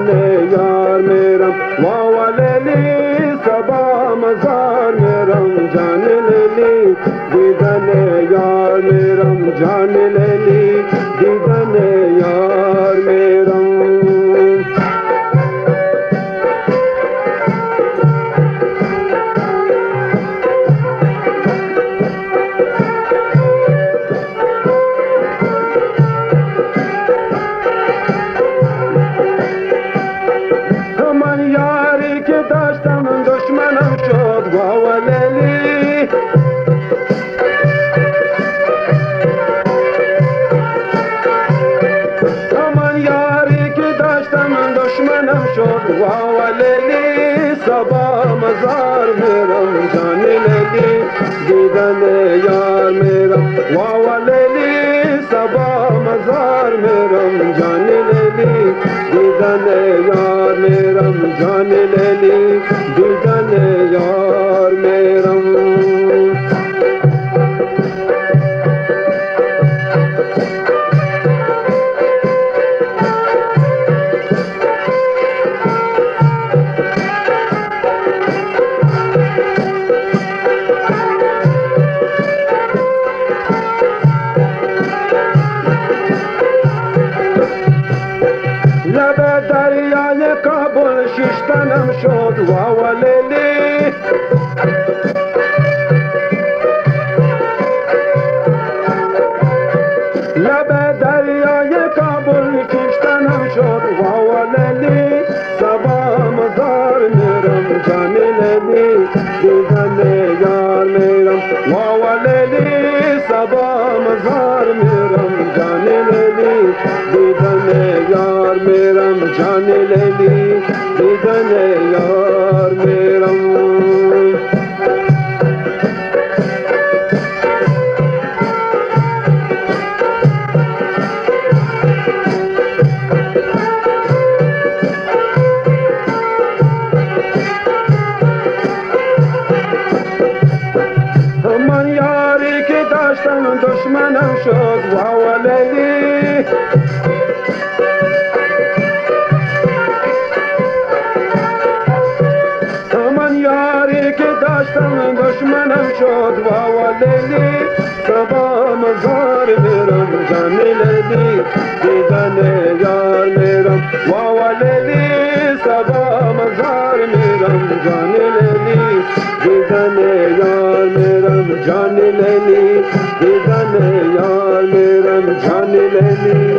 دیدن یار میرم واوا لیلی صبا مزار میرم جان لیلی دیدن یار میرم جان لیلی دیدن یار میرم همان یاری که داشتم دشمنم شد واوا لیلی همان یاری که داشتم دشمنم شد واوا لیلی صبا مزار میرم جان لیلی دیدن یار میرم واوا لیلی صبا مزار میرم جان لیلی دیدن یار میرم جان لیلی دیدن یار میرم لب دریای کابل ششتنم شد واوا لیلی لب دریای کابل ششتنم شد واوا لیلی صبا مزار میرم جان لیلی دیدن یار میرم واوا لیلی صبا مزار میرم جان لیلی دیدن یار میرم جان لیلی دیدن یار میرم همان یاری که داشتم دشمنم شد واوا لیلی همان یاری که داشتم دشمنم شد واوا لیلی صبا مزار میرم جان لیلی دیدن یار میرم واوا لیلی صبا مزار میرم جان لیلی دیدن یار میرم جان لیلی دیدن یار میرم جان لیلی